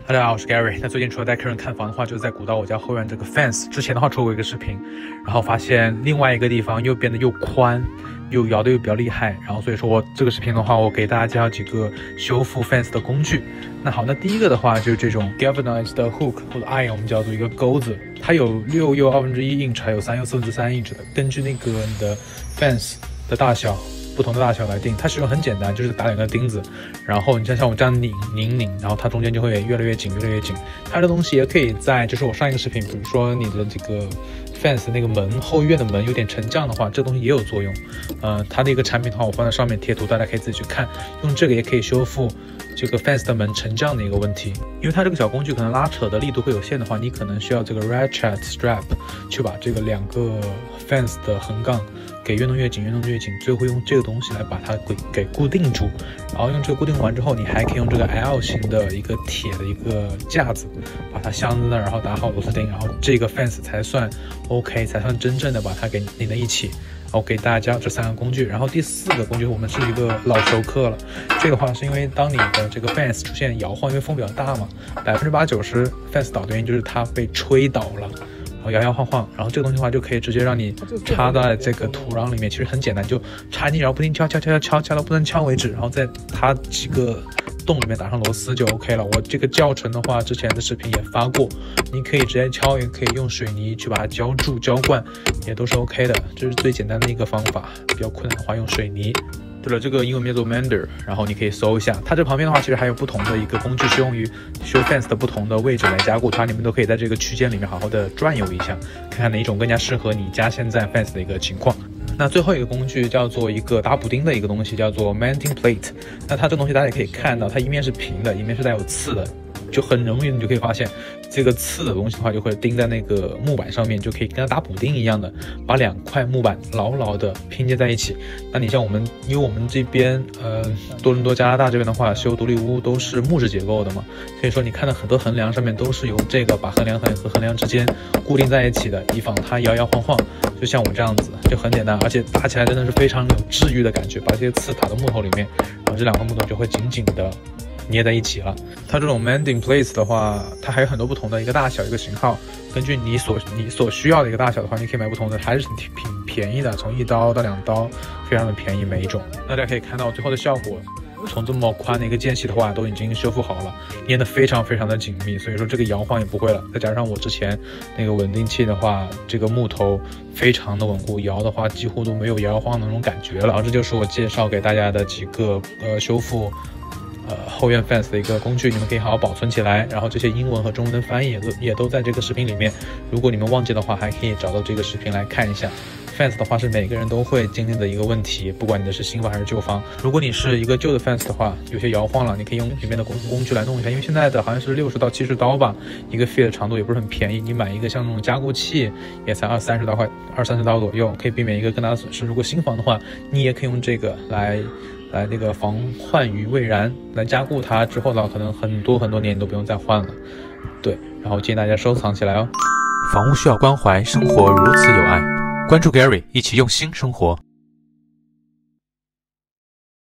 大家好，我是 Gary。那最近除了带客人看房的话，就是在鼓捣我家后院这个 fence。之前的话出过一个视频，然后发现另外一个地方又变得又宽，又摇的又比较厉害。然后所以说我这个视频的话，我给大家介绍几个修复 fence 的工具。那好，那第一个的话就是这种 galvanized 的 hook 或者 iron， 我们叫做一个钩子，它有6又1/2 inch， 还有3又4/3 inch 的，根据那个你的 fence 的大小。不同的大小来定，它使用很简单，就是打2个钉子，然后你像我这样拧，然后它中间就会越来越紧。它的东西也可以在，就是我上一个视频，比如说你的这个 fence 那个门后院的门有点沉降的话，这东西也有作用。它的一个产品的话，我放在上面贴图，大家可以自己去看。用这个也可以修复这个 fence 的门沉降的一个问题，因为它这个小工具可能拉扯的力度会有限的话，你可能需要这个 ratchet strap 去把这个2个 fence 的横杠给越弄越紧，最后会用这个东西来把它给固定住。然后用这个固定完之后，你还可以用这个 L 型的一个铁的一个架子把它镶在那儿，然后打好螺丝钉，然后这个 fence 才算 OK， 才算真正的把它给拧在一起。我给大家这3个工具，然后第4个工具我们是一个老熟客了。这个话是因为当你的这个 fence 出现摇晃，因为风比较大嘛，80%-90% fence 倒的原因就是它被吹倒了，然后摇晃，然后这个东西的话就可以直接让你插在这个土壤里面，其实很简单，就插进，然后不停敲到不能敲为止，然后在它几个洞里面打上螺丝就 OK 了。我这个教程的话，之前的视频也发过，你可以直接敲，也可以用水泥去把它浇筑浇灌，也都是 OK 的。这是最简单的一个方法，比较困难的话用水泥。对了，这个英文名叫做 Mender， 然后你可以搜一下。它这旁边的话，其实还有不同的一个工具，适用于修 fence 的不同的位置来加固它。你们都可以在这个区间里面好好的转悠一下，看看哪一种更加适合你家现在 fence 的一个情况。那最后一个工具叫做一个打补丁的一个东西，叫做 mounting plate。那它这东西大家也可以看到，它一面是平的，一面是带有刺的，就很容易你就可以发现这个刺的东西的话就会钉在那个木板上面，就可以跟它打补丁一样的把2块木板牢牢的拼接在一起。那你像我们，因为我们这边多伦多加拿大这边的话，修独立屋都是木质结构的嘛，所以说你看到很多横梁上面都是由这个把横梁和横梁之间固定在一起的，以防它摇晃，就像我这样子，就很简单，而且打起来真的是非常有治愈的感觉，把这些刺打到木头里面，然后这2块木头就会紧紧的捏在一起了。它这种 mending plates 的话，它还有很多不同的一个大小一个型号，根据你所需要的一个大小的话，你可以买不同的，还是挺便宜的，从1刀到2刀，非常的便宜每一种。大家可以看到最后的效果，从这么宽的一个间隙的话，都已经修复好了，捏得非常的紧密，所以说这个摇晃也不会了。再加上我之前那个稳定器的话，这个木头非常的稳固，摇的话几乎都没有摇晃的那种感觉了。这就是我介绍给大家的几个修复后院 fence 的一个工具，你们可以好好保存起来。然后这些英文和中文的翻译也都在这个视频里面，如果你们忘记的话，还可以找到这个视频来看一下。fence 的话是每个人都会经历的一个问题，不管你的是新房还是旧房。如果你是一个旧的 fence 的话，有些摇晃了，你可以用里面的工具来弄一下，因为现在的好像是60到70刀吧，一个 feet 的长度也不是很便宜，你买一个像那种加固器也才20-30刀左右，可以避免一个更大的损失。如果新房的话，你也可以用这个来那个防患于未然，来加固它，之后呢可能很多年你都不用再换了。对，然后建议大家收藏起来哦。房屋需要关怀，生活如此有爱。关注 Gary， 一起用心生活。